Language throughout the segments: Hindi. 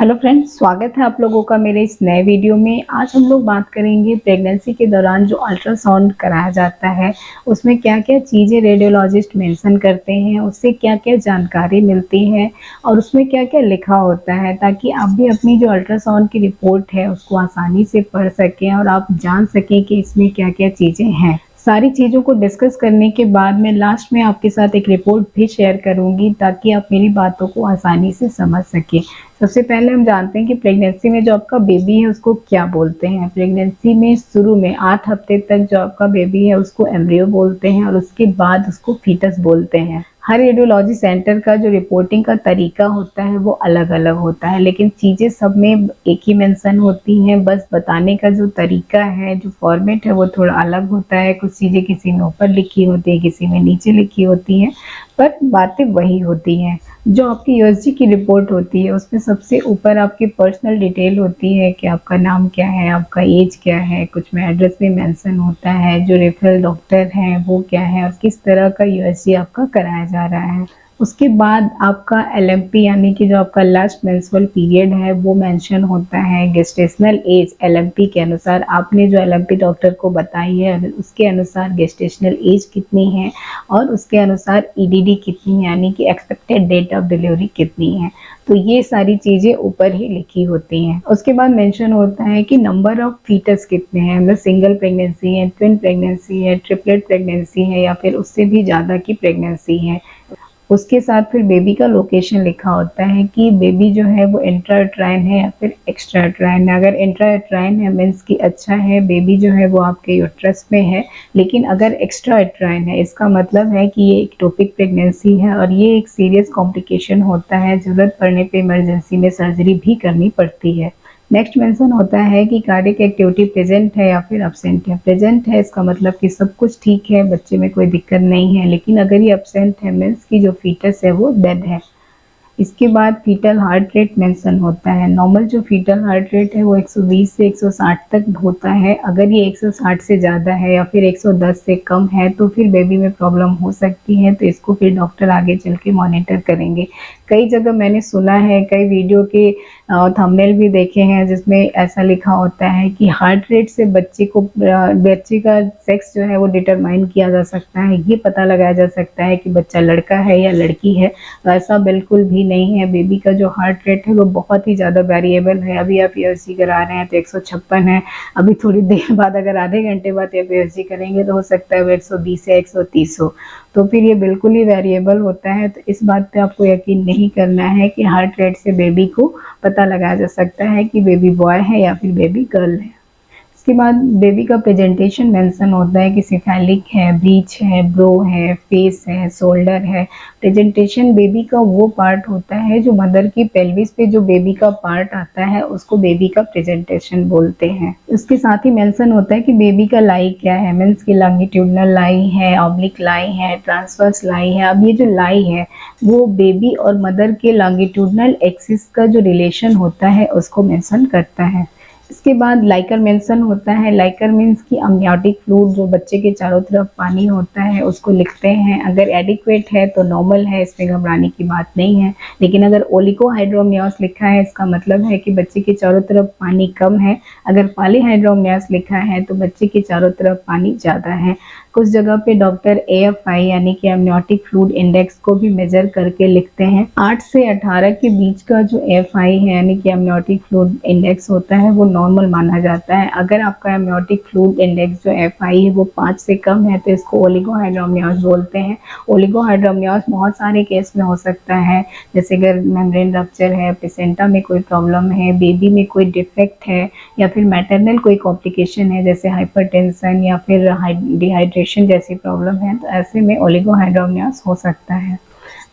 हेलो फ्रेंड्स, स्वागत है आप लोगों का मेरे इस नए वीडियो में। आज हम लोग बात करेंगे प्रेगनेंसी के दौरान जो अल्ट्रासाउंड कराया जाता है उसमें क्या क्या चीज़ें रेडियोलॉजिस्ट मेंशन करते हैं, उससे क्या क्या जानकारी मिलती है और उसमें क्या क्या लिखा होता है, ताकि आप भी अपनी जो अल्ट्रासाउंड की रिपोर्ट है उसको आसानी से पढ़ सकें और आप जान सकें कि इसमें क्या क्या चीज़ें हैं। सारी चीज़ों को डिस्कस करने के बाद मैं लास्ट में आपके साथ एक रिपोर्ट भी शेयर करूंगी ताकि आप मेरी बातों को आसानी से समझ सकें। सबसे पहले हम जानते हैं कि प्रेगनेंसी में जो आपका बेबी है उसको क्या बोलते हैं। प्रेगनेंसी में शुरू में 8 हफ्ते तक जो आपका बेबी है उसको एम्ब्रियो बोलते हैं और उसके बाद उसको फीटस बोलते हैं। हर रेडियोलॉजी सेंटर का जो रिपोर्टिंग का तरीका होता है वो अलग अलग होता है, लेकिन चीज़ें सब में एक ही मेंशन होती हैं। बस बताने का जो तरीका है, जो फॉर्मेट है वो थोड़ा अलग होता है। कुछ चीज़ें किसी में ऊपर लिखी होती है, किसी में नीचे लिखी होती हैं, पर बातें वही होती हैं। जो आपकी यूएसजी की रिपोर्ट होती है उसमें सबसे ऊपर आपकी पर्सनल डिटेल होती है कि आपका नाम क्या है, आपका एज क्या है, कुछ में एड्रेस भी मेंशन होता है, जो रेफरल डॉक्टर हैं वो क्या है और किस तरह का यूएसजी आपका कराया जा रहा है। उसके बाद आपका एलएमपी यानी कि जो आपका लास्ट मेंस्ट्रुअल पीरियड है वो मेंशन होता है। गेस्टेशनल एज एलएमपी के अनुसार आपने जो एलएमपी डॉक्टर को बताई है उसके अनुसार गेस्टेशनल एज कितनी है और उसके अनुसार ईडीडी कितनी है, यानी कि एक्सपेक्टेड डेट ऑफ डिलीवरी कितनी है। तो ये सारी चीज़ें ऊपर ही लिखी होती हैं। उसके बाद मेंशन होता है कि नंबर ऑफ फीटस कितने हैं, मतलब सिंगल प्रेगनेंसी है, ट्विन प्रेगनेंसी है, ट्रिपलेट प्रेगनेंसी है या फिर उससे भी ज़्यादा की प्रेगनेंसी है। उसके साथ फिर बेबी का लोकेशन लिखा होता है कि बेबी जो है वो इंट्रायूट्राइन है या फिर एक्स्ट्रायूट्राइन है। अगर इंट्रायूट्राइन है मीन्स कि अच्छा है, बेबी जो है वो आपके यूट्रस में है। लेकिन अगर एक्स्ट्रायूट्राइन है इसका मतलब है कि ये एक्टोपिक प्रेगनेंसी है और ये एक सीरियस कॉम्प्लिकेशन होता है। ज़रूरत पड़ने पे इमरजेंसी में सर्जरी भी करनी पड़ती है। नेक्स्ट मेंशन होता है कि कार्डियक एक्टिविटी प्रेजेंट है या फिर अब्सेंट है। प्रेजेंट है इसका मतलब कि सब कुछ ठीक है, बच्चे में कोई दिक्कत नहीं है, लेकिन अगर ये अब्सेंट है मीन्स कि जो फीटस है वो डेड है। इसके बाद फीटल हार्ट रेट मेंशन होता है। नॉर्मल जो फीटल हार्ट रेट है वो 120 से 160 तक होता है। अगर ये 160 से ज़्यादा है या फिर 110 से कम है तो फिर बेबी में प्रॉब्लम हो सकती है, तो इसको फिर डॉक्टर आगे चल के मॉनिटर करेंगे। कई जगह मैंने सुना है, कई वीडियो के थंबनेल भी देखे हैं जिसमें ऐसा लिखा होता है कि हार्ट रेट से बच्चे का सेक्स जो है वो डिटरमाइन किया जा सकता है, ये पता लगाया जा सकता है कि बच्चा लड़का है या लड़की है। तो ऐसा बिल्कुल भी नहीं है। बेबी का जो हार्ट रेट है वो बहुत ही ज़्यादा वेरिएबल है। अभी आप यूएसजी करा रहे हैं तो 156 है, अभी थोड़ी देर बाद अगर आधे घंटे बाद आप यूएसजी करेंगे तो हो सकता है वो 120 या 130 हो। तो फिर ये बिल्कुल ही वेरिएबल होता है। तो इस बात पे आपको यकीन नहीं करना है कि हार्ट रेट से बेबी को पता लगाया जा सकता है कि बेबी बॉय है या फिर बेबी गर्ल है। इसके बाद बेबी का प्रेजेंटेशन मेंशन होता है कि सिफेलिक है, ब्रीच है, ब्रो है, फेस है, शोल्डर है। प्रेजेंटेशन बेबी का वो पार्ट होता है जो मदर की पेल्विस पे जो बेबी का पार्ट आता है उसको बेबी का प्रेजेंटेशन बोलते हैं। उसके साथ ही मेंशन होता है कि बेबी का लाई क्या है, मीन्स की लॉन्गिट्यूडनल लाई है, ऑब्लिक लाई है, ट्रांसवर्स लाई है। अब ये जो लाई है वो बेबी और मदर के लॉन्गिट्यूडनल एक्सिस का जो रिलेशन होता है उसको मेंशन करता है। इसके बाद लाइकर मेंशन होता है। लाइकर मीन्स की अमनियोटिक फ्लूइड, जो बच्चे के चारों तरफ पानी होता है उसको लिखते हैं। अगर एडिक्वेट है तो नॉर्मल है, इसमें घबराने की बात नहीं है। लेकिन अगर ओलिगोहाइड्रोमनियोस लिखा है इसका मतलब है कि बच्चे के चारों तरफ पानी कम है। अगर पॉलीहाइड्रोमनियोस लिखा है तो बच्चे के चारों तरफ पानी ज़्यादा है। कुछ जगह पे डॉक्टर AFI यानी कि अमनियोटिक फ्लूइड इंडेक्स को भी मेजर करके लिखते हैं। 8 से 18 के बीच का जो AFI है यानी कि अमनियोटिक फ्लूइड इंडेक्स होता है वो नॉर्मल माना जाता है। अगर आपका अमनियोटिक फ्लूइड इंडेक्स जो FI है वो 5 से कम है तो इसको ओलिगोहाइड्रोमनियोस बोलते हैं। ओलिगोहाइड्रोमनियोस बहुत सारे केस में हो सकता है, जैसे अगर मेम्ब्रेन रप्चर है, प्लेसेंटा में कोई प्रॉब्लम है, बेबी में कोई डिफेक्ट है या फिर मैटरनल कोई कॉम्प्लिकेशन है जैसे हाइपरटेंशन या फिर डिहाइड्रेशन जैसी प्रॉब्लम है, तो ऐसे में ओलिगोहाइड्रोमनियोस हो सकता है।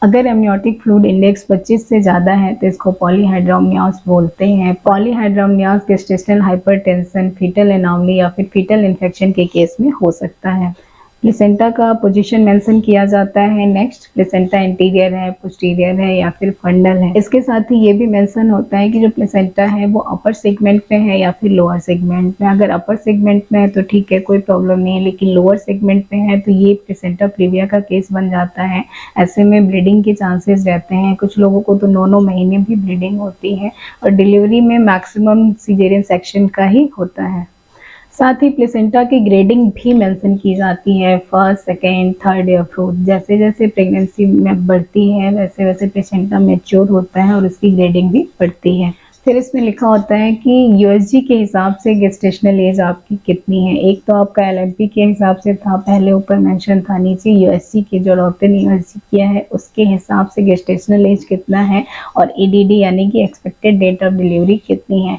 अगर एमनियोटिक फ्लूइड इंडेक्स 25 से ज़्यादा है तो इसको पॉलीहाइड्रोमनियोस बोलते हैं। पॉलीहाइड्रोमनियोस गेस्टेशनल हाइपरटेंशन, फीटल एनोमली या फिर फीटल इन्फेक्शन के केस में हो सकता है। प्लेसेंटा का पोजीशन मेंशन किया जाता है। नेक्स्ट, प्लेसेंटा इंटीरियर है, पोस्टीरियर है या फिर फंडल है। इसके साथ ही ये भी मेंशन होता है कि जो प्लेसेंटा है वो अपर सेगमेंट में है या फिर लोअर सेगमेंट में। अगर अपर सेगमेंट में है तो ठीक है, कोई प्रॉब्लम नहीं है, लेकिन लोअर सेगमेंट में है तो ये प्लेसेंटा प्रीविया का केस बन जाता है। ऐसे में ब्लीडिंग के चांसेस रहते हैं। कुछ लोगों को तो 9-9 महीने भी ब्लीडिंग होती है और डिलीवरी में मैक्सिमम सिजेरियन सेक्शन का ही होता है। साथ ही प्लेसेंटा की ग्रेडिंग भी मेंशन की जाती है, फर्स्ट, सेकेंड, थर्ड या फोर्थ। जैसे जैसे प्रेगनेंसी में बढ़ती है वैसे वैसे प्लेसेंटा मैच्योर होता है और उसकी ग्रेडिंग भी बढ़ती है। फिर इसमें लिखा होता है कि यूएसजी के हिसाब से गेस्टेशनल एज आपकी कितनी है। एक तो आपका एलएमपी के हिसाब से था, पहले ऊपर मेंशन था, नीचे यूएसजी के जो डॉक्टर ने यूएसजी किया है उसके हिसाब से गेस्टेशनल एज कितना है और ईडीडी यानी कि एक्सपेक्टेड डेट ऑफ डिलीवरी कितनी है।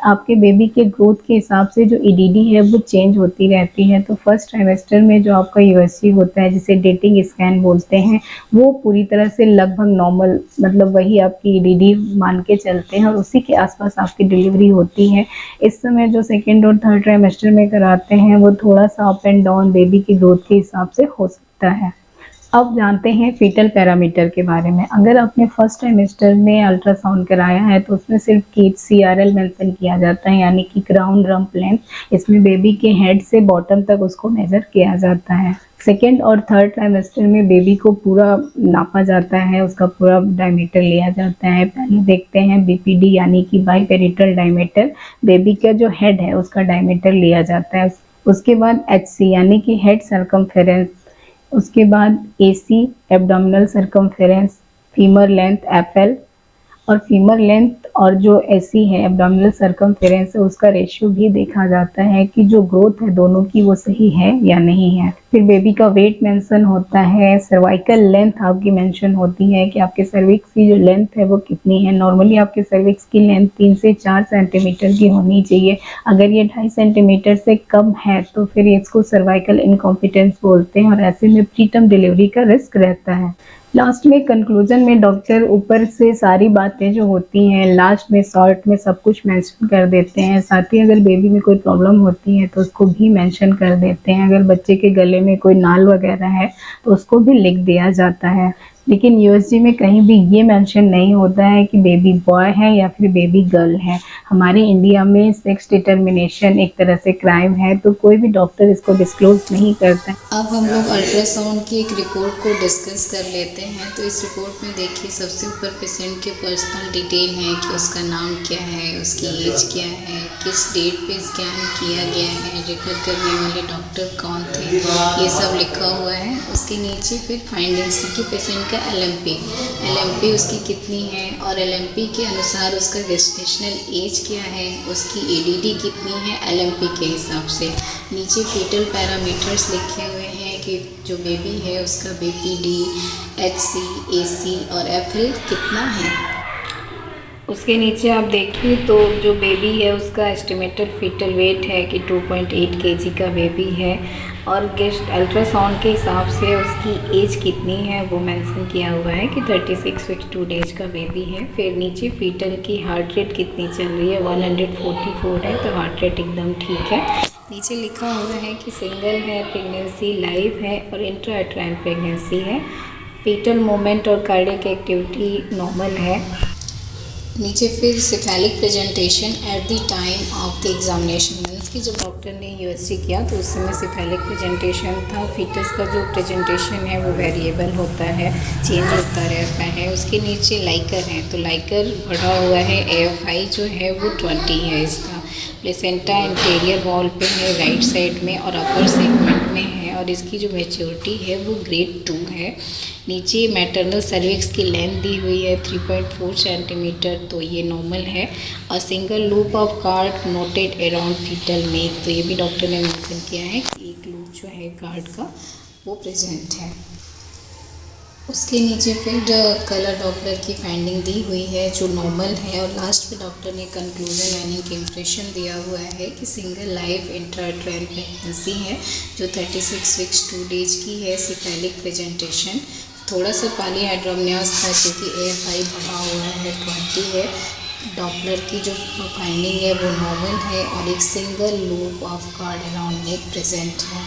आपके बेबी के ग्रोथ के हिसाब से जो ईडीडी है वो चेंज होती रहती है। तो फर्स्ट ट्राइमेस्टर में जो आपका यूएसजी होता है, जिसे डेटिंग स्कैन बोलते हैं, वो पूरी तरह से लगभग नॉर्मल, मतलब वही आपकी ईडीडी मान के चलते हैं और उसी के आसपास आपकी डिलीवरी होती है। इस समय जो सेकेंड और थर्ड ट्राइमेस्टर में कराते हैं वो थोड़ा सा अप एंड डाउन बेबी की ग्रोथ के हिसाब से हो सकता है। अब जानते हैं फीटल पैरामीटर के बारे में। अगर आपने फर्स्ट ट्राइमेस्टर में अल्ट्रासाउंड कराया है तो उसमें सिर्फ CRL मेंशन किया जाता है, यानी कि क्राउन रम्प लेंथ। इसमें बेबी के हेड से बॉटम तक उसको मेजर किया जाता है। सेकेंड और थर्ड ट्राइमेस्टर में बेबी को पूरा नापा जाता है, उसका पूरा डायमीटर लिया जाता है। पहले देखते हैं BPD यानी कि बाईपेरिटल डायमीटर, बेबी का जो हेड है उसका डायमीटर लिया जाता है। उसके बाद HC यानी कि हेड सर्कमफेरेंस, उसके बाद AC abdominal circumference, femur length FL, और फीमर लेंथ और जो AC है एब्डोमिनल सर्कमफेरेंस है उसका रेशियो भी देखा जाता है कि जो ग्रोथ है दोनों की वो सही है या नहीं है। फिर बेबी का वेट मेंशन होता है। सर्वाइकल लेंथ आपकी मेंशन होती है कि आपके सर्विक्स की जो लेंथ है वो कितनी है। नॉर्मली आपके सर्विक्स की लेंथ 3 से 4 सेंटीमीटर की होनी चाहिए। अगर ये 2.5 सेंटीमीटर से कम है तो फिर इसको सर्वाइकल इनकॉम्पिटेंस बोलते हैं और ऐसे में प्रीटर्म डिलीवरी का रिस्क रहता है। लास्ट में कंक्लूजन में डॉक्टर ऊपर से सारी बातें जो होती हैं लास्ट में शॉर्ट में सब कुछ मेंशन कर देते हैं। साथ ही अगर बेबी में कोई प्रॉब्लम होती है तो उसको भी मेंशन कर देते हैं। अगर बच्चे के गले में कोई नाल वगैरह है तो उसको भी लिख दिया जाता है। लेकिन यूएसजी में कहीं भी ये मेंशन नहीं होता है कि बेबी बॉय है या फिर बेबी गर्ल है। हमारे इंडिया में सेक्स डिटर्मिनेशन एक तरह से क्राइम है, तो कोई भी डॉक्टर इसको डिस्क्लोज नहीं करता है। अब हम लोग अल्ट्रासाउंड की एक रिपोर्ट को डिस्कस कर लेते हैं। तो इस रिपोर्ट में देखिए सबसे ऊपर पेशेंट के पर्सनल डिटेल है कि उसका नाम क्या है, उसकी एज क्या है, किस डेट पे स्कैन किया गया है, रेफर करने वाले डॉक्टर कौन थे, ये सब लिखा हुआ है। उसके नीचे फिर फाइंडिंग्स कि पेशेंट का एलएमपी उसकी कितनी है और एलएमपी के अनुसार उसका गेस्टेशनल एज क्या है, उसकी एडीडी कितनी है एलएमपी के हिसाब से। नीचे फीटल पैरामीटर्स लिखे हुए हैं कि जो बेबी है उसका BPD, HC, AC और FL कितना है। उसके नीचे आप देखिए तो जो बेबी है उसका एस्टिमेटेड फीटल वेट है कि 2.8 kg का बेबी है और गेस्ट अल्ट्रासाउंड के हिसाब से उसकी एज कितनी है वो मेंशन किया हुआ है कि 36 वीक्स 2 डेज का बेबी है। फिर नीचे फीटल की हार्ट रेट कितनी चल रही है, 144 है, तो हार्ट रेट एकदम ठीक है। नीचे लिखा हुआ है कि सिंगल है, प्रेगनेंसी लाइव है और इंट्रा-यूटेराइन प्रेगनेंसी है। फीटल मूवमेंट और कार्डियक एक्टिविटी नॉर्मल है। नीचे फिर cephalic presentation at the time of the examination, means कि जब डॉक्टर ने यूएसजी किया तो उस समय सिफेलिक प्रेजेंटेशन था। फीटस का जो प्रेजेंटेशन है वो वेरिएबल होता है, चेंज होता रहता है। उसके नीचे लाइकर है तो लाइकर बढ़ा हुआ है, AFI जो है वो 20 है इसका। प्लेसेंटा इंटीरियर वॉल पे है राइट साइड में और अपर सेगमेंट में है और इसकी जो मैच्योरिटी है वो ग्रेड 2 है। नीचे मैटरनल सर्विक्स की लेंथ दी हुई है 3.4 सेंटीमीटर, तो ये नॉर्मल है। और single loop of cord noted around foetal make, तो ये भी डॉक्टर ने मेंशन किया है कि एक लूप जो है कार्ड का वो प्रेजेंट है। उसके नीचे फिर कलर डॉपलर की फाइंडिंग दी हुई है जो नॉर्मल है और लास्ट में डॉक्टर ने कंक्लूजन यानी कि इम्प्रेशन दिया हुआ है कि सिंगल लाइफ इंट्रा-यूटेराइन प्रेगनेंसी है जो 36 वीक्स 2 डेज की है। सिफेलिक प्रेजेंटेशन, थोड़ा सा पॉलीहाइड्रोमनियास था क्योंकि AFI बढ़ा हुआ है 20 है। डॉपलर की जो फाइंडिंग है वो नॉर्मल है और एक single loop of card around neck present है।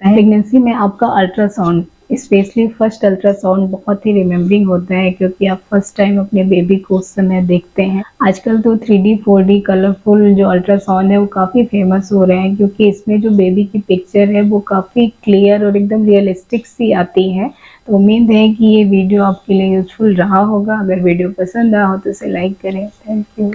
होता है। प्रेगनेंसी में आपका अल्ट्रासाउंड, स्पेशली फर्स्ट अल्ट्रासाउंड बहुत ही रिमेम्बरिंग होता है, क्योंकि आप फर्स्ट टाइम अपने बेबी को उस समय देखते हैं। आजकल तो 3D 4D कलरफुल जो अल्ट्रासाउंड है वो काफ़ी फेमस हो रहे हैं, क्योंकि इसमें जो बेबी की पिक्चर है वो काफ़ी क्लियर और एकदम रियलिस्टिक सी आती है। तो उम्मीद है कि ये वीडियो आपके लिए यूजफुल रहा होगा। अगर वीडियो पसंद आया हो तो इसे लाइक करें। Thank you.